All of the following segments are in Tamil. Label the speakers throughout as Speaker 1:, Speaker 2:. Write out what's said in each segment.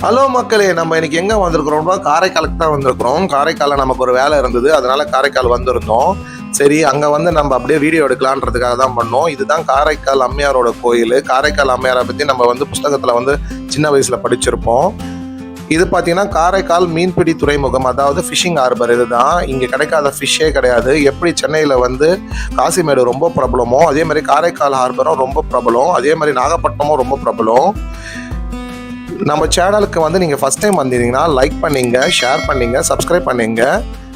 Speaker 1: ஹலோ மக்களே, நம்ம இன்னைக்கு எங்கே வந்திருக்கிறோம்னா காரைக்காலுக்கு தான் வந்திருக்கிறோம். காரைக்காலில் நமக்கு ஒரு வேலை இருந்தது, அதனால காரைக்கால் வந்திருந்தோம். சரி, அங்கே வந்து நம்ம அப்படியே வீடியோ எடுக்கலான்றதுக்காக தான் பண்ணோம். இதுதான் காரைக்கால் அம்மையாரோட கோயில். காரைக்கால் அம்மையாரை பற்றி நம்ம வந்து புஸ்தகத்தில் வந்து சின்ன வயசில் படிச்சிருப்போம். இது பார்த்தீங்கன்னா காரைக்கால் மீன்பிடி துறைமுகம், அதாவது ஃபிஷிங் ஹார்பர். இதுதான் இங்கே கிடைக்காத ஃபிஷ்ஷே கிடையாது. எப்படி சென்னையில் வந்து காசிமேடு ரொம்ப பிரபலமோ அதே மாதிரி காரைக்கால் ஹார்பரும் ரொம்ப பிரபலம், அதே மாதிரி நாகப்பட்டினமும் ரொம்ப பிரபலம். நம்ம சேனலுக்கு வந்து நீங்கள் ஃபஸ்ட் டைம் வந்தீங்கன்னா லைக் பண்ணிங்க, ஷேர் பண்ணிங்க, சப்ஸ்கிரைப் பண்ணிங்க.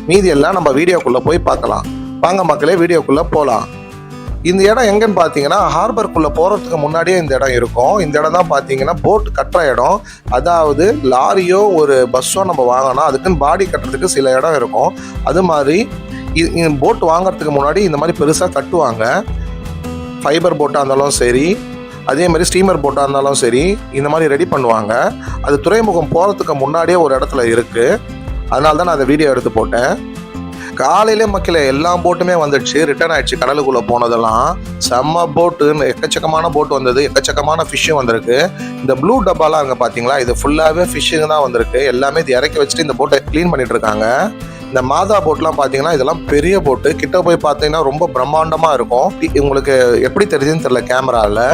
Speaker 1: மீதி எல்லாம் நம்ம வீடியோக்குள்ளே போய் பார்க்கலாம். வாங்க மக்களே, வீடியோக்குள்ளே போகலாம். இந்த இடம் எங்கன்னு பார்த்தீங்கன்னா ஹார்பருக்குள்ளே போகிறதுக்கு முன்னாடியே இந்த இடம் இருக்கும். இந்த இடம் தான் பார்த்தீங்கன்னா போட் கட்டுற இடம். அதாவது லாரியோ ஒரு பஸ்ஸோ நம்ம வாங்கினா அதுக்குன்னு பாடி கட்டுறதுக்கு சில இடம் இருக்கும். அது மாதிரி போட் வாங்கிறதுக்கு முன்னாடி இந்த மாதிரி பெருசாக கட்டுவாங்க. ஃபைபர் போட்டாக இருந்தாலும் சரி, அதே மாதிரி ஸ்டீமர் போட்டாக இருந்தாலும் சரி, இந்த மாதிரி ரெடி பண்ணுவாங்க. அது துறைமுகம் போகிறதுக்கு முன்னாடியே ஒரு இடத்துல இருக்குது. அதனால தான் நான் அந்த வீடியோ எடுத்து போட்டேன். காலையிலே மக்களே எல்லா போட்டுமே வந்துடுச்சு, ரிட்டர்ன் ஆகிடுச்சு. கடலுக்குள்ளே போனதெல்லாம் செம்ம போட்டுன்னு எக்கச்சக்கமான போட்டு வந்தது, எக்கச்சக்கமான ஃபிஷ்ஷும் வந்திருக்கு. இந்த ப்ளூ டப்பாலாம் அங்கே பார்த்தீங்களா, இது ஃபுல்லாகவே ஃபிஷ்ஷுங்க தான் வந்திருக்கு. எல்லாமே இது இறக்கி வச்சுட்டு இந்த போட்டை க்ளீன் பண்ணிட்டு இருக்காங்க. இந்த மாதா போட்லாம் பார்த்தீங்கன்னா இதெல்லாம் பெரிய போட்டு. கிட்ட போய் பார்த்தீங்கன்னா ரொம்ப பிரம்மாண்டமாக இருக்கும். உங்களுக்கு எப்படி தெரியுதுன்னு தெரியல கேமராவில்.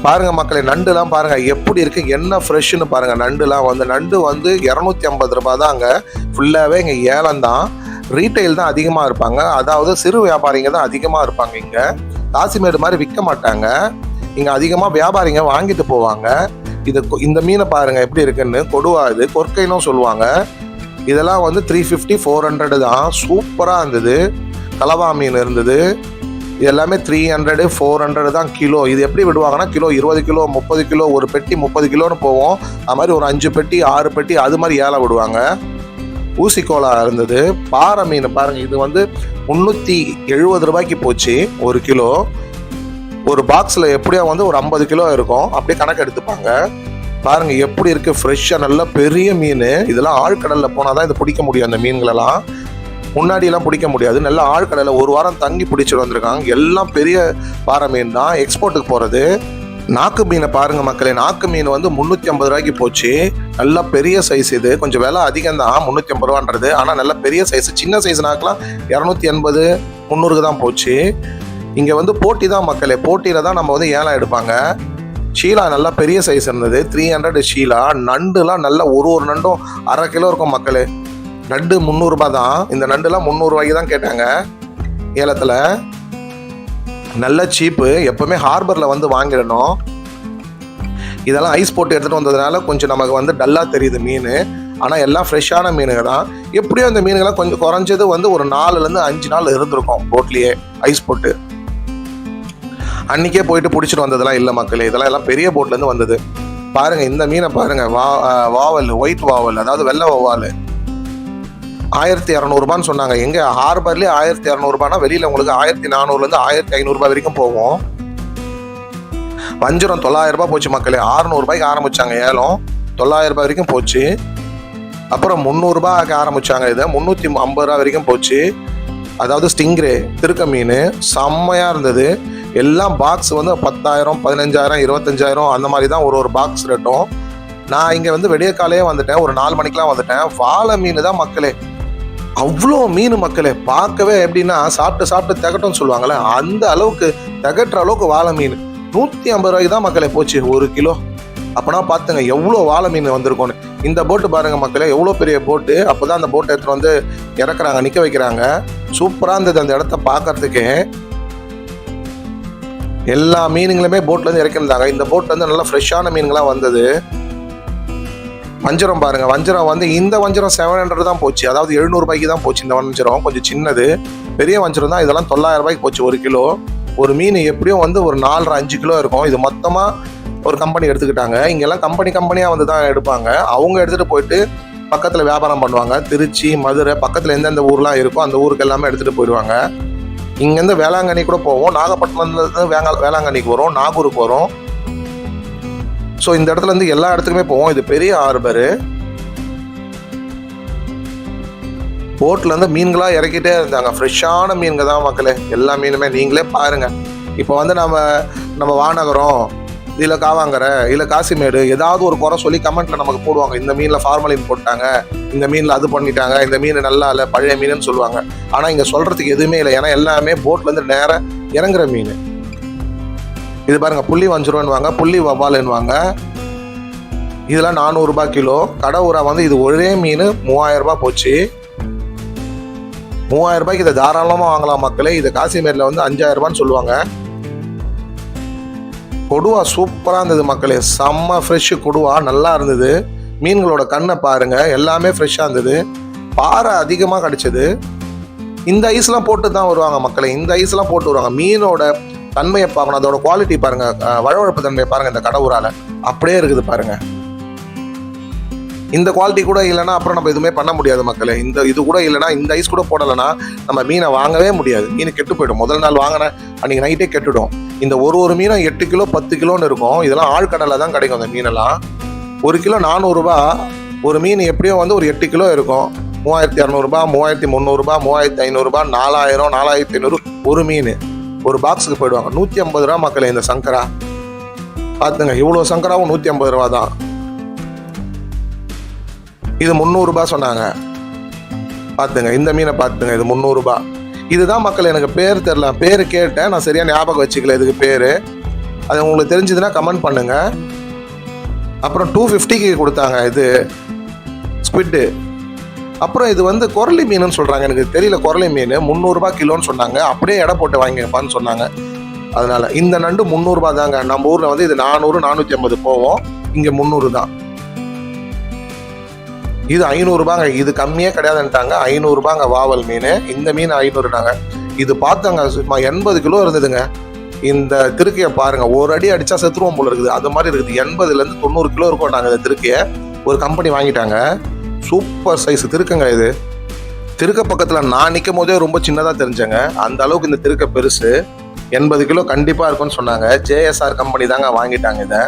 Speaker 1: பாருங்க மக்களே, நண்டுலாம் பாருங்க எப்படி இருக்கு, என்ன ஃப்ரெஷ்ஷுன்னு பாருங்க. நண்டுலாம் வந்து நண்டு வந்து 250 ரூபாய் தான். அங்கே ஃபுல்லாகவே இங்கே ஏலம் தான். ரீட்டைல் தான் அதிகமாக இருப்பாங்க, அதாவது சிறு வியாபாரிங்க தான் அதிகமாக இருப்பாங்க. இங்கே காசிமேடு மாதிரி விற்க மாட்டாங்க. இங்கே அதிகமாக வியாபாரிங்க வாங்கிட்டு போவாங்க. இந்த மீனை பாருங்க எப்படி இருக்குன்னு. கொடுவா, இது கொற்கைன்னு சொல்லுவாங்க. இதெல்லாம் வந்து 350 400 தான். சூப்பராக இருந்தது. கலவா மீன் இருந்தது. இது எல்லாமே 300 400 தான் கிலோ. இது எப்படி விடுவாங்கன்னா கிலோ 20 கிலோ 30 கிலோ, ஒரு பெட்டி 30 கிலோன்னு போவோம். அது மாதிரி ஒரு 5 பெட்டி 6 பெட்டி அது மாதிரி ஏலம் விடுவாங்க. ஊசிக்கோலா இருந்தது. பாறை மீன் பாருங்கள், இது வந்து 370 ரூபாய்க்கு போச்சு ஒரு கிலோ. ஒரு பாக்ஸில் எப்படியா வந்து ஒரு 50 கிலோ இருக்கும், அப்படியே கணக்கு எடுத்துப்பாங்க. பாருங்கள் எப்படி இருக்குது, ஃப்ரெஷ்ஷாக நல்ல பெரிய மீன். இதெல்லாம் ஆழ்கடலில் போனால் தான் இது பிடிக்க முடியும். அந்த மீன்களெல்லாம் முன்னாடியெல்லாம் பிடிக்க முடியாது. நல்லா ஆழ்கடலில் ஒரு வாரம் தங்கி பிடிச்சிட்டு வந்திருக்காங்க. எல்லாம் பெரிய பாறை மீன் தான், எக்ஸ்போர்ட்டுக்கு போகிறது. நாக்கு மீனை பாருங்கள் மக்களே, நாக்கு மீன் வந்து 350 ரூபாய்க்கு போச்சு. நல்லா பெரிய சைஸ். இது கொஞ்சம் விலை அதிகம் தான், 350 ரூபான்றது. ஆனால் நல்ல பெரிய சைஸ். சின்ன சைஸ் நாக்கெலாம் 280 300 தான் போச்சு. இங்கே வந்து போட்டி தான் மக்களே, போட்டியில் தான் நம்ம வந்து ஏலம் எடுப்பாங்க. ஷீலா நல்லா பெரிய சைஸ் இருந்தது, 300 ஷீலா. நண்டுலாம் நல்லா ஒரு நண்டும் 1/2 கிலோ இருக்கும் மக்களே. நண்டு 300 ரூபாய் தான். இந்த நண்டுலாம் 300 ரூபாய்க்கு தான் கேட்டாங்க ஏலத்தில். நல்ல சீப்பு. எப்போவுமே ஹார்பரில் வந்து வாங்கிடணும். இதெல்லாம் ஐஸ் போட்டு எடுத்துகிட்டு வந்ததுனால கொஞ்சம் நமக்கு வந்து டல்லாக தெரியுது மீன். ஆனால் எல்லாம் ஃப்ரெஷ்ஷான மீனுங்க தான். எப்படியும் இந்த மீனுங்கெல்லாம் கொஞ்சம் குறைஞ்சது வந்து ஒரு 4லேருந்து 5 நாள் இருந்திருக்கும் போட்லேயே ஐஸ் போட்டு. அன்றைக்கே போயிட்டு பிடிச்சிட்டு வந்ததெல்லாம் இல்லை மக்களே. இதெல்லாம் பெரிய போட்லேருந்து வந்தது. பாருங்கள் இந்த மீனை பாருங்கள். வாவல், ஒயிட் வாவல், அதாவது வெள்ளை வவ்வால். 1200 ரூபான்னு சொன்னாங்க. எங்கே ஹார்பர்லேயே 1200 ரூபானா வெளியில் உங்களுக்கு 1400லேருந்து 1500 ரூபாய் வரைக்கும் போவோம். வஞ்சிரம் 900 ரூபாய் போச்சு மக்களே. 600 ரூபாய்க்கு ஆரம்பித்தாங்க ஏலம், 900 ரூபாய் வரைக்கும் போச்சு. அப்புறம் 300 ரூபாய்க்கு ஆரம்பித்தாங்க. இதை 350 ரூபா வரைக்கும் போச்சு. அதாவது ஸ்டிங்ரே, திருக்க மீன் செம்மையாக இருந்தது. எல்லாம் பாக்ஸ் வந்து 10,000 15,000 25,000 அந்த மாதிரி தான் ஒரு பாக்ஸ் ரேட்டும். நான் இங்கே வந்து விடிய காலையே வந்துட்டேன், ஒரு 4 மணிக்கெலாம் வந்துட்டேன். வாழை மீன் தான் மக்களே, அவ்வளோ மீன் மக்களே. பார்க்கவே எப்படின்னா சாப்பிட்டு திகட்டும்னு சொல்லுவாங்களே, அந்த அளவுக்கு திகட்டுற அளவுக்கு வாழை மீன் 150 ரூபாய்க்கு தான் மக்களே போச்சு ஒரு கிலோ. அப்போனா பார்த்துங்க எவ்வளோ வாழை மீன் வந்திருக்கோன்னு. இந்த போட்டு பாருங்கள் மக்களே, எவ்வளோ பெரிய போட்டு. அப்போ தான் அந்த போட்டை எடுத்துகிட்டு வந்து இறக்குறாங்க, நிற்க வைக்கிறாங்க. சூப்பராக இருந்தது அந்த இடத்த பார்க்கறதுக்கு. எல்லா மீனுங்களுமே போட்லேருந்து இறக்கிருந்தாங்க. இந்த போட் வந்து நல்லா ஃப்ரெஷ்ஷான மீன்களாக வந்தது. வஞ்சரம் பாருங்க, வஞ்சரம் வந்து இந்த வஞ்சரம் 700 தான் போச்சு, அதாவது 700 ரூபாய்க்கு தான் போச்சு. இந்த வஞ்சரம் கொஞ்சம் சின்னது. பெரிய வஞ்சரம் தான் இதெல்லாம் 900 ரூபாய்க்கு போச்சு ஒரு கிலோ. ஒரு மீன் எப்படியும் வந்து ஒரு 4-5 கிலோ இருக்கும். இது மொத்தமாக ஒரு கம்பெனி எடுத்துக்கிட்டாங்க. இங்கெல்லாம் கம்பெனியாக வந்து தான் எடுப்பாங்க. அவங்க எடுத்துகிட்டு போயிட்டு பக்கத்தில் வியாபாரம் பண்ணுவாங்க. திருச்சி, மதுரை பக்கத்தில் எந்தெந்த ஊர்லாம் இருக்கோ அந்த ஊருக்கு எல்லாமே எடுத்துகிட்டு போயிடுவாங்க. இங்கேருந்து வேளாங்கண்ணி கூட போவோம். நாகப்பட்டினத்துலேருந்து வேளாங்கண்ணிக்கு வரும், நாகூருக்கு வரும். ஸோ இந்த இடத்துல இருந்து எல்லா இடத்துக்குமே போவோம். இது பெரிய ஹார்பரு. போட்லேருந்து மீன்களாக இறக்கிட்டே இருந்தாங்க. ஃப்ரெஷ்ஷான மீன்கள் தான் மக்களே. எல்லா மீனுமே நீங்களே பாருங்கள். இப்போ வந்து நம்ம வானகரம் இல்லை காவாங்கரை இல்லை காசிமேடு ஏதாவது ஒரு குறை சொல்லி கமெண்ட்ல நமக்கு போடுவாங்க. இந்த மீனில் ஃபார்மலின் போட்டாங்க, இந்த மீனில் அது பண்ணிட்டாங்க, இந்த மீன் நல்லா இல்லை பழைய மீனுன்னு சொல்லுவாங்க. ஆனால் இங்கே சொல்கிறதுக்கு எதுவுமே இல்லை. ஏன்னா எல்லாமே போட்லேருந்து நேராக இறங்குற மீன். இது பாருங்க, புள்ளி வஞ்சிரம்னுவாங்க, புள்ளி வவ்வாலுன்னுவாங்க. இதெல்லாம் 400 ரூபாய் கிலோ. கடை ஊரா வந்து இது ஒரே மீன் 3000 ரூபாய் போச்சு. 3000 ரூபாய்க்கு இதை தாராளமாக வாங்கலாம் மக்களே. இது காசிமேரில் வந்து 5000 ரூபான்னு சொல்லுவாங்க. கொடுவா சூப்பராக இருந்தது மக்களே, செம்ம ஃப்ரெஷ்ஷு கொடுவா, நல்லா இருந்தது. மீன்களோட கண்ணை பாருங்க, எல்லாமே ஃப்ரெஷ்ஷாக இருந்தது. பாறை அதிகமாக கிடச்சிது. இந்த ஐஸ்லாம் போட்டு தான் வருவாங்க மக்களே, இந்த ஐஸ்லாம் போட்டு வருவாங்க. மீனோட தன்மையை பார்க்கணும், அதோட குவாலிட்டி பாருங்க, வழவழப்பு தன்மையை பாருங்க. இந்த கடை ஊரால அப்படியே இருக்குது பாருங்க. இந்த குவாலிட்டி கூட இல்லைன்னா அப்புறம் நம்ம எதுவுமே பண்ண முடியாது மக்களே. இது கூட இல்லைன்னா, இந்த ஐஸ் கூட போடலைன்னா நம்ம மீனை வாங்கவே முடியாது. மீன் கெட்டு போயிடும். முதல் நாள் வாங்கின அன்றைக்கி நைட்டே கெட்டுடும். இந்த ஒரு மீனும் 8 கிலோ 10 கிலோன்னு இருக்கும். இதெல்லாம் ஆழ்கடலில் தான் கிடைக்கும் அந்த மீனெல்லாம். 1 கிலோ 400 ரூபா. ஒரு மீன் எப்படியோ வந்து ஒரு 8 கிலோ இருக்கும். 3200 ரூபா, 3300 ரூபா, 3500 ரூபா, 4000, 4500 ஒரு மீன். ஒரு பாக்ஸுக்கு போயிடுவாங்க. 150 ரூபா மக்களே இந்த சங்கரா. பார்த்துங்க, இவ்வளோ சங்கராவும் 150 ரூபா தான். இது 300 ரூபாய் சொன்னாங்க. பார்த்துங்க, இந்த மீனை பார்த்துங்க, இது 300 ரூபாய். இதுதான் மக்கள், எனக்கு பேர் தெரில, பேர் கேட்டேன், நான் சரியாக ஞாபகம் வச்சுக்கல இதுக்கு பேர். அது உங்களுக்கு தெரிஞ்சதுன்னா கமெண்ட் பண்ணுங்க. அப்புறம் 250க்கு கொடுத்தாங்க இது ஸ்குவிட்டு. அப்புறம் இது வந்து குரலி மீனுன்னு சொல்கிறாங்க, எனக்கு தெரியல. குரலி மீன் 300 ரூபாய் கிலோன்னு சொன்னாங்க. அப்படியே எடை போட்டு வாங்கிப்பான்னு சொன்னாங்க. அதனால இந்த நண்டு 300 ரூபாய் தாங்க. நம்ம ஊரில் வந்து இது 400 450 போவோம், இங்கே 300 தான். இது 500 ரூபாங்க. இது கம்மியே கிடையாதுன்ட்டாங்க. 500 ரூபாங்க வாவல் மீன். இந்த மீன் 500னாங்க. இது பார்த்தாங்க, சும்மா 80 கிலோ இருந்ததுங்க. இந்த திருக்கையை பாருங்க, ஒரு அடி அடிச்சா செத்துருவோம் போல இருக்குது, அது மாதிரி இருக்குது. 80லேருந்து 90 கிலோ இருக்கும்ட்டாங்க இந்த திருக்கையை. ஒரு கம்பெனி வாங்கிட்டாங்க. சூப்பர் சைஸ் திருக்குங்க இது. திருக்க பக்கத்தில் நான் நிற்கும் போதே ரொம்ப சின்னதாக தெரிஞ்சேங்க. அந்த அளவுக்கு இந்த திருக்க பெருசு. 80 கிலோ கண்டிப்பாக இருக்கும்னு சொன்னாங்க. ஜேஎஸ்ஆர் கம்பெனி தாங்க வாங்கிட்டாங்க இதை.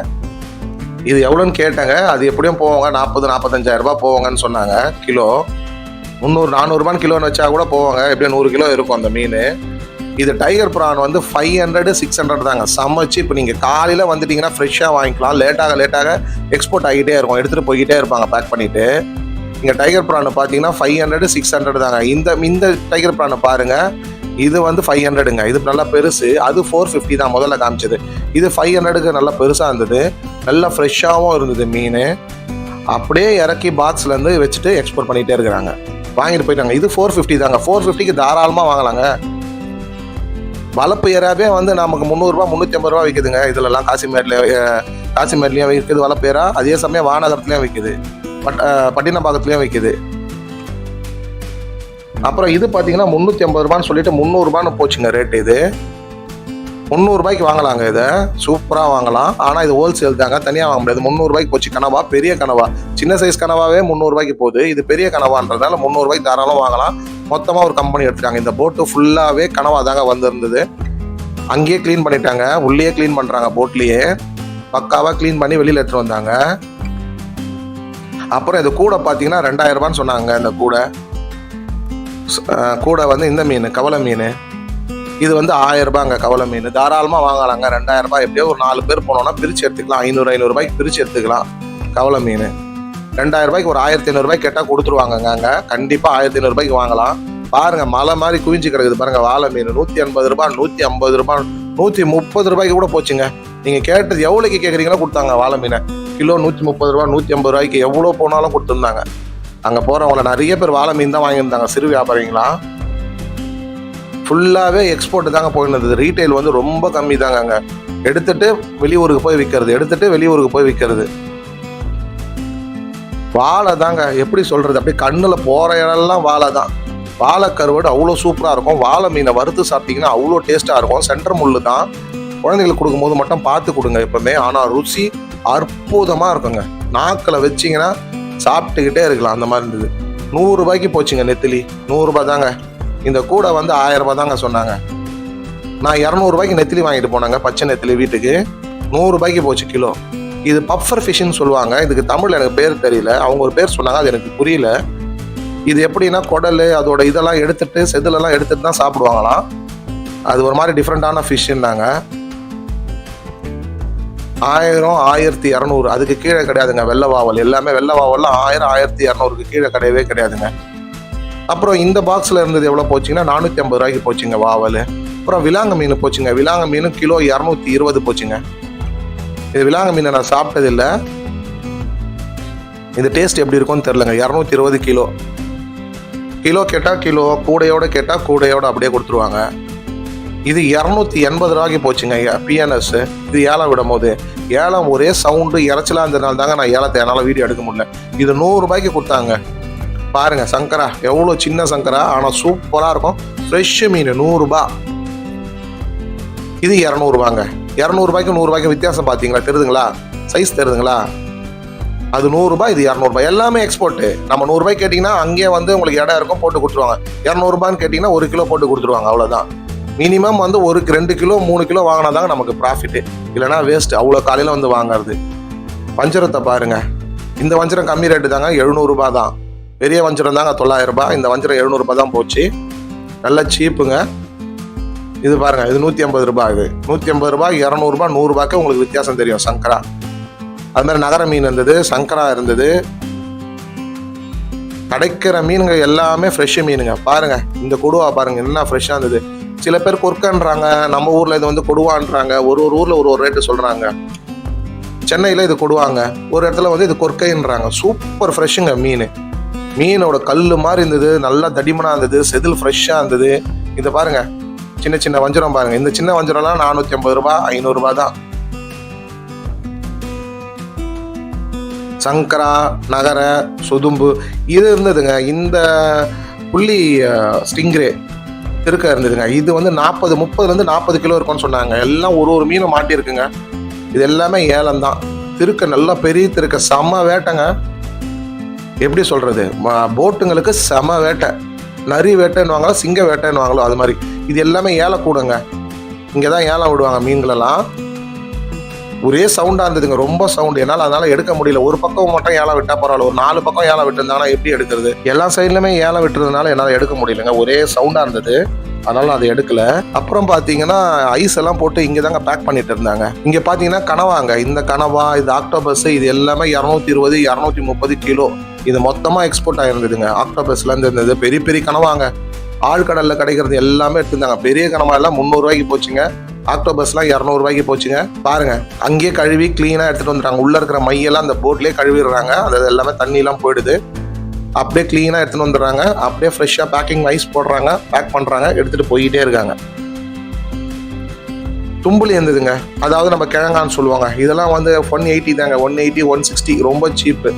Speaker 1: இது எவ்வளோன்னு கேட்டாங்க. அது எப்படியும் போவாங்க 40-45 ரூபாய் போவாங்கன்னு சொன்னாங்க கிலோ. 300-400 ரூபான்னு கிலோன்னு வச்சா கூட போவாங்க. எப்படியும் 100 கிலோ இருக்கும் அந்த மீன். இது டைகர் ப்ரான் வந்து 500-600 தாங்க. சமைச்சு இப்போ நீங்கள் காலையில் வந்துட்டிங்கன்னா ஃப்ரெஷ்ஷாக வாங்கிக்கலாம். லேட்டாக எக்ஸ்போர்ட் ஆகிட்டே இருக்கும், எடுத்துகிட்டு போய்கிட்டே இருப்பாங்க பேக் பண்ணிவிட்டு. இங்கே டைகர் ப்ரான் பார்த்தீங்கன்னா 500-600 தாங்க. இந்த டைகர் ப்ரானை பாருங்கள், இது வந்து 500ங்க. இது நல்லா பெருசு. அது 450 தான் முதல்ல காமிச்சது. இது 500க்கு நல்லா பெருசாக இருந்தது. நல்லா ஃப்ரெஷ்ஷாகவும் இருந்தது மீன். அப்படியே இறக்கி பாக்ஸ்லேருந்து வச்சுட்டு எக்ஸ்போர்ட் பண்ணிகிட்டே இருக்கிறாங்க. வாங்கிட்டு போயிட்டாங்க. இது 450 தாங்க. 450க்கு தாராளமாக வாங்கலாங்க. வளர்ப்பு ஏறாவே வந்து நமக்கு 300 ரூபா 350 ரூபா விற்குதுங்க. இதுலலாம் காசிமேட்லேயும் விற்குது வளர்ப்பு ஏறா. அதே சமயம் வானகரத்துலேயும் விற்குது, பட்டினப்பாக்கத்துலேயும் விற்குது. அப்புறம் இது பார்த்தீங்கன்னா 350 ரூபான்னு சொல்லிட்டு 300 ரூபான்னு போச்சுங்க ரேட்டு. இது 300 ரூபாய்க்கு வாங்கலாங்க. இதை சூப்பராக வாங்கலாம். ஆனால் இது ஹோல்சேல் தாங்க, தனியாக வாங்க முடியாது. 300 ரூபாய்க்கு போச்சு கனவா, பெரிய கனவா. சின்ன சைஸ் கனவாவே 300 ரூபாய்க்கு போகுது. இது பெரிய கனவான்றதால 300 ரூபாய்க்கு தாராளம் வாங்கலாம். மொத்தமாக ஒரு கம்பெனி எடுத்துட்டாங்க. இந்த போட்டு ஃபுல்லாகவே கனவா தாங்க வந்திருந்தது. அங்கேயே க்ளீன் பண்ணிட்டாங்க, உள்ளேயே க்ளீன் பண்ணுறாங்க. போட்லேயே பக்காவாக க்ளீன் பண்ணி வெளியில் எடுத்துகிட்டு வந்தாங்க. அப்புறம் இது கூட பார்த்தீங்கன்னா 2000 ரூபான்னு சொன்னாங்க. இந்த கூட வந்து இந்த மீன் கவலை மீன், இது வந்து 1000 ரூபாங்க. கவலை மீன் தாராளமாக வாங்கலாங்க. 2000 ரூபாய். எப்படியோ ஒரு 4 பேர் போனோம்னா பிரித்து எடுத்துக்கலாம். 500 ரூபாய்க்கு பிரித்து எடுத்துக்கலாம். கவலை மீன் 2000 ரூபாய்க்கு ஒரு 1500 ரூபாய்க்கு கேட்டால் கொடுத்துருவாங்கங்க. அங்கே கண்டிப்பாக 1500 ரூபாய்க்கு வாங்கலாம். பாருங்க, மலை மாதிரி குவிஞ்சு கிடக்குது பாருங்க. வாழை மீன் 180 ரூபாய், 150 ரூபாய், 130 ரூபாய்க்கு கூட போச்சுங்க. நீங்கள் கேட்டது எவ்வளோக்கு கேட்குறீங்களோ கொடுத்தாங்க. வாழை மீனை கிலோ 130 ரூபா 150 ரூபாய்க்கு எவ்வளோ போனாலும் கொடுத்துருந்தாங்க. அங்கே போகிறவங்கள நிறைய பேர் வாழை மீன் தான் வாங்கியிருந்தாங்க. சிறு வியாபாரிங்களாம் ஃபுல்லாகவே எக்ஸ்போர்ட்டு தாங்க போயிருந்தது. ரீட்டைல் வந்து ரொம்ப கம்மி தாங்க. அங்கே எடுத்துகிட்டு வெளியூருக்கு போய் விற்கிறது, வாழை தாங்க. எப்படி சொல்கிறது, அப்படியே கண்ணில் போகிற இடம்லாம் வாழை தான். வாழை கருவாடு அவ்வளோ சூப்பராக இருக்கும். வாழை மீனை வறுத்து சாப்பிட்டிங்கன்னா அவ்வளோ டேஸ்ட்டாக இருக்கும். சென்டர் முள்ளு தான். குழந்தைங்களுக்கு கொடுக்கும்போது மட்டும் பார்த்து கொடுங்க எப்போவுமே. ஆனால் ருசி அற்புதமாக இருக்குங்க. நாக்கில் வச்சிங்கன்னா சாப்பிட்டுக்கிட்டே இருக்கலாம். அந்த மாதிரி இருந்தது. 100 ரூபாய்க்கு போச்சுங்க நெத்திலி. 100 ரூபாய் தாங்க. இந்த கூடை வந்து 1000 ரூபாய் தாங்க சொன்னாங்க. நான் 200 ரூபாய்க்கு நெத்திலி வாங்கிட்டு போனாங்க, பச்சை நெத்திலி வீட்டுக்கு. 100 ரூபாய்க்கு போச்சு கிலோ. இது பஃபர் ஃபிஷ்ன்னு சொல்லுவாங்க. இதுக்கு தமிழில் எனக்கு பேர் தெரியல. அவங்க ஒரு பேர் சொன்னாங்க, அது எனக்கு புரியல. இது எப்படின்னா குடல் அதோட இதெல்லாம் எடுத்துட்டு செதிலெல்லாம் எடுத்துட்டு தான் சாப்பிடுவாங்களாம். அது ஒரு மாதிரி டிஃப்ரெண்ட்டான ஃபிஷ்ஷுன்னாங்க. 1000, 1200 அதுக்கு கீழே கிடையாதுங்க. வெள்ளை வாவல் எல்லாமே வெள்ளை வாவல்லாம் 1000, 1200க்கு கீழே கிடையவே கிடையாதுங்க. அப்புறம் இந்த பாக்ஸில் இருந்தது எவ்வளோ போச்சுங்கன்னா 450 ரூபாய்க்கு போச்சுங்க வாவல். அப்புறம் விலாங்க மீன் போச்சுங்க. விலாங்க மீன் கிலோ 220 போச்சுங்க. இது விலாங்க மீனை நான் சாப்பிட்டதில்லை, இது டேஸ்ட் எப்படி இருக்கும்னு தெரிலங்க. 220 கிலோ. கிலோ கேட்டால் கிலோ, கூடையோடு கேட்டால் கூடையோடு அப்படியே கொடுத்துருவாங்க. இது 280 ரூபாய்க்கு போச்சுங்க பிஎன்எஸ். இது ஏலம் விடும் போது ஏலம் ஒரே சவுண்டு இறைச்சலாக இருந்ததுனால தாங்க நான் ஏலத்தை என்னால் வீடியோ எடுக்க முடியல. இது 100 ரூபாய்க்கு கொடுத்தாங்க. பாருங்க சங்கரா எவ்வளோ சின்ன சங்கரா, ஆனால் சூப்பராக இருக்கும். ஃப்ரெஷ்ஷு மீன் 100 ரூபா. இது 200 ரூபாங்க. 200 ரூபாய்க்கு 100 ரூபாய்க்கு வித்தியாசம் பார்த்தீங்களா? தெரியுதுங்களா? சைஸ் தெரியுதுங்களா? அது 100 ரூபாய், இது 200 ரூபாய். எல்லாமே எக்ஸ்போர்ட்டு. நம்ம 100 ரூபாய் கேட்டிங்கன்னா அங்கேயே வந்து உங்களுக்கு இடம் இருக்கும், போட்டு கொடுத்துருவாங்க. 200 ரூபான்னு கேட்டிங்கன்னா 1 கிலோ போட்டு கொடுத்துருவாங்க, அவ்வளோதான். மினிமம் வந்து ஒரு 2 கிலோ 3 கிலோ வாங்கினா தாங்க நமக்கு ப்ராஃபிட்டு, இல்லைனா வேஸ்ட்டு. அவ்வளோ காலையில் வந்து வாங்குறது. வஞ்சரத்தை பாருங்க. இந்த வஞ்சரம் கம்மி ரேட்டு தாங்க, 700 ரூபாய் தான். பெரிய வஞ்சரம் தாங்க 900 ரூபாய். இந்த வஞ்சரம் 700 ரூபாய் தான் போச்சு. நல்லா சீப்புங்க. இது பாருங்க, இது 150 ரூபாய். இது 150 ரூபாய், 200 ரூபாய், 100 ரூபாய்க்கு உங்களுக்கு வித்தியாசம் தெரியும். சங்கரா அது மாதிரி நகர மீன் இருந்தது, சங்கரா இருந்தது. கிடைக்கிற மீனுங்க எல்லாமே ஃப்ரெஷ்ஷு மீனுங்க. பாருங்க இந்த கொடுவா பாருங்க என்ன ஃப்ரெஷ்ஷாக இருந்தது. சில பேர் கொர்க்கன்றாங்க, நம்ம ஊரில் இது வந்து கொடுவான்றாங்க. ஒரு ஊரில் ஒரு ரேட்டு சொல்கிறாங்க. சென்னையில் இது கொடுவாங்க, ஒரு இடத்துல வந்து இது கொர்க்கைன்றாங்க. சூப்பர் ஃப்ரெஷ்ஷுங்க மீன். மீனோட கல் மாதிரி இருந்தது, நல்லா தடிமனாக இருந்தது, செதில் ஃப்ரெஷ்ஷாக இருந்தது. இதை பாருங்க, சின்ன சின்ன வஞ்சரம் பாருங்க. இந்த சின்ன வஞ்சரம்லாம் 450 ரூபாய், 500 ரூபாய் தான். சங்கரா, நகர, சுதும்பு இது இருந்ததுங்க. இந்த புள்ளி ஸ்டிங்ரே திருக்க இருந்ததுங்க. இது வந்து 30 40 கிலோ இருக்கும்னு சொன்னாங்க. எல்லாம் ஒரு மீனும் மாட்டியிருக்குங்க. இது எல்லாமே ஏலம் தான். திருக்க நல்லா பெரிய திருக்க, செம வேட்டைங்க. எப்படி சொல்றது, போட்டுங்களுக்கு செம வேட்டை. நரி வேட்டைன்னு வாங்களோ, சிங்க வேட்டைன்னு வாங்களோ, அது மாதிரி. இது எல்லாமே ஏலக்கூடங்க. இங்கே தான் ஏலம் விடுவாங்க மீன்களெல்லாம். ஒரே சவுண்டாக இருந்ததுங்க, ரொம்ப சவுண்டு. அதனால் எடுக்க முடியல. ஒரு பக்கம் மட்டும் ஏலம் விட்டால் பரவாயில்ல, ஒரு 4 பக்கம் ஏலம் விட்டுருந்தாங்கன்னா எப்படி எடுக்கிறது? எல்லா சைட்லையுமே ஏலம் விட்டுறதுனால என்னால் எடுக்க முடியலங்க. ஒரே சவுண்டாக இருந்தது, அதனால அதை எடுக்கல. அப்புறம் பார்த்தீங்கன்னா ஐஸ் எல்லாம் போட்டு இங்கே தாங்க பேக் பண்ணிட்டு இருந்தாங்க. இங்கே பார்த்தீங்கன்னா கனவாங்க. இந்த கனவா, இது ஆக்டோபஸ், இது எல்லாமே 220 230 கிலோ. இது மொத்தமாக எக்ஸ்போர்ட் ஆகிருந்ததுங்க. ஆக்டோபஸ்லேருந்து இருந்தது. பெரிய பெரிய கனவாங்க. ஆழ்கடலில் கிடைக்கிறது எல்லாமே எடுத்துருந்தாங்க. பெரிய கனவா எல்லாம் 300 ரூபாய்க்கு போச்சுங்க. ஆக்டோபஸ்லாம் 200 ரூபாய்க்கு போச்சுங்க. பாருங்க, அங்கேயே கழுவி கிளீனாக எடுத்துகிட்டு வந்துடுறாங்க. உள்ளே இருக்கிற மையெல்லாம் அந்த போட்லேயே கழுவிடுறாங்க. அது எல்லாமே தண்ணியெல்லாம் போயிடுது. அப்படியே கிளீனாக எடுத்துகிட்டு வந்துடுறாங்க. அப்படியே ஃப்ரெஷ்ஷாக பேக்கிங் ஐஸ் போடுறாங்க, பேக் பண்ணுறாங்க, எடுத்துகிட்டு போயிட்டே இருக்காங்க. தும்புலி இருந்ததுங்க, அதாவது நம்ம கிழங்கான்னு சொல்லுவாங்க. இதெல்லாம் வந்து 180 தாங்க, 180 160, ரொம்ப சீப்பு.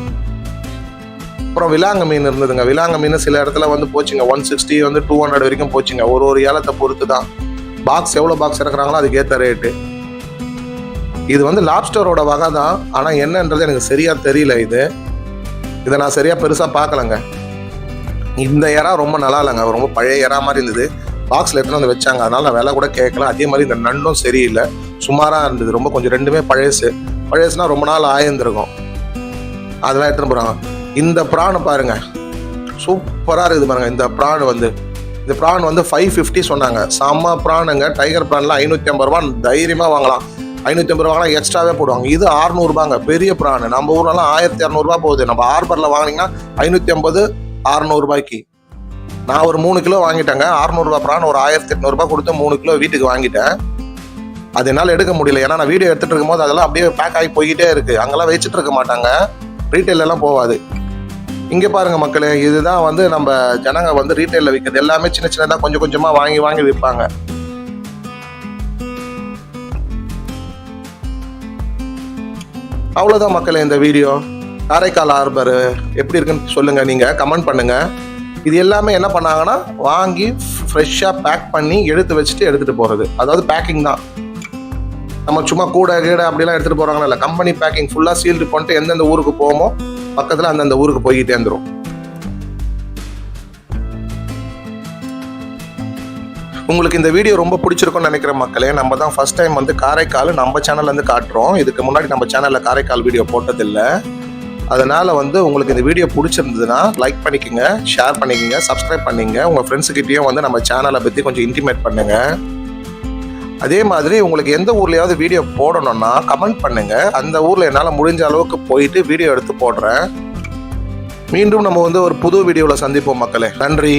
Speaker 1: அப்புறம் விலாங்க மீன் இருந்ததுங்க. விலாங்க மீன் சில இடத்துல வந்து போச்சுங்க 160 வந்து 200 வரைக்கும் போச்சுங்க. ஒரு ஏலத்தை பொறுத்து தான். பாக்ஸ் எவ்வளோ பாக்ஸ் இறக்குறாங்களோ அதுக்கேற்ற ரேட்டு. இது வந்து லாப்ஸ்டரோட வகை தான், ஆனால் என்னன்றது எனக்கு சரியாக தெரியல. இதை நான் சரியாக பெருசாக பார்க்கலங்க. இந்த இறா ரொம்ப நல்லா இல்லைங்க, ரொம்ப பழைய இறா மாதிரி இருந்தது. பாக்ஸில் எடுத்துன்னு வந்து வச்சாங்க, அதனால் நான் விலை கூட கேட்கல. அதே மாதிரி இந்த நண்டும் சரியில்லை, சுமாராக இருந்தது. ரொம்ப கொஞ்சம் ரெண்டுமே பழசுனா ரொம்ப நாள் ஆயிருந்திருக்கும். அதெல்லாம் எடுத்துன்னு போகிறாங்க. இந்த ப்ரான் பாருங்க, சூப்பராக இருக்குது பாருங்க. இந்த ப்ரான் வந்து 550 சொன்னாங்க. செம்ம ப்ரானுங்க. டைகர் ப்ரான்லாம் 550 ரூபா தைரியமாக வாங்கலாம். 550 ரூபானா எக்ஸ்ட்ராவே போடுவாங்க. இது 600 ரூபாங்க, பெரிய ப்ரான். நம்ம ஊர்லலாம் 1200 ரூபா போகுது. நம்ம ஹார்பரில் வாங்கினீங்கன்னா 550 600 ரூபாய்க்கு. நான் ஒரு 3 கிலோ வாங்கிட்டேங்க. 600 ரூபா ப்ரான் ஒரு 1800 ரூபாய் கொடுத்து 3 கிலோ வீட்டுக்கு வாங்கிட்டேன். அது என்னால் எடுக்க முடியல, ஏன்னா நான் வீடியோ எடுத்துகிட்டு இருக்கும்போது அதெல்லாம் அப்படியே பேக் ஆகி போய்கிட்டே இருக்குது. அங்கெல்லாம் வச்சுட்டு இருக்க மாட்டாங்க, ரீட்டைலெல்லாம் போகாது. இங்கே பாருங்க மக்களே, இதுதான் வந்து நம்ம ஜனங்க வந்து ரீட்டைலில் விற்கிறது. எல்லாமே சின்ன சின்னதாக கொஞ்சம் கொஞ்சமாக வாங்கி விற்பாங்க. அவ்வளோதான் மக்களே இந்த வீடியோ. காரைக்கால் ஹார்பர் எப்படி இருக்குன்னு சொல்லுங்கள், நீங்கள் கமெண்ட் பண்ணுங்கள். இது எல்லாமே என்ன பண்ணாங்கன்னா வாங்கி ஃப்ரெஷ்ஷாக பேக் பண்ணி எடுத்துகிட்டு போகிறது. அதாவது பேக்கிங் தான். நம்ம சும்மா கூட அப்படிலாம் எடுத்துகிட்டு போகிறாங்களா இல்லை, கம்பெனி பேக்கிங் ஃபுல்லாக சீல்டு பண்ணிட்டு எந்தெந்த ஊருக்கு போவோமோ பக்கத்தில் அந்தந்த ஊருக்கு போய்கிட்டே இருந்துரும். உங்களுக்கு இந்த வீடியோ ரொம்ப பிடிச்சிருக்கும்னு நினைக்கிற மக்களே. நம்ம தான் ஃபர்ஸ்ட் டைம் வந்து காரைக்கால் நம்ம சேனல்லேருந்து காட்டுறோம். இதுக்கு முன்னாடி நம்ம சேனலில் காரைக்கால் வீடியோ போட்டதில்லை. அதனால் வந்து உங்களுக்கு இந்த வீடியோ பிடிச்சிருந்ததுன்னா லைக் பண்ணிக்கோங்க, ஷேர் பண்ணிக்கோங்க, சப்ஸ்கிரைப் பண்ணிங்க. உங்கள் ஃப்ரெண்ட்ஸுக்கிட்டேயும் வந்து நம்ம சேனலை பற்றி கொஞ்சம் இன்டிமேட் பண்ணுங்கள். அதே மாதிரி உங்களுக்கு எந்த ஊர்லயாவது வீடியோ போடணும்னா கமெண்ட் பண்ணுங்க. அந்த ஊர்ல என்னால் முடிஞ்ச அளவுக்கு போயிட்டு வீடியோ எடுத்து போடுறேன். மீண்டும் நம்ம ஒரு புது வீடியோவில் சந்திப்போம் மக்களே. நன்றி.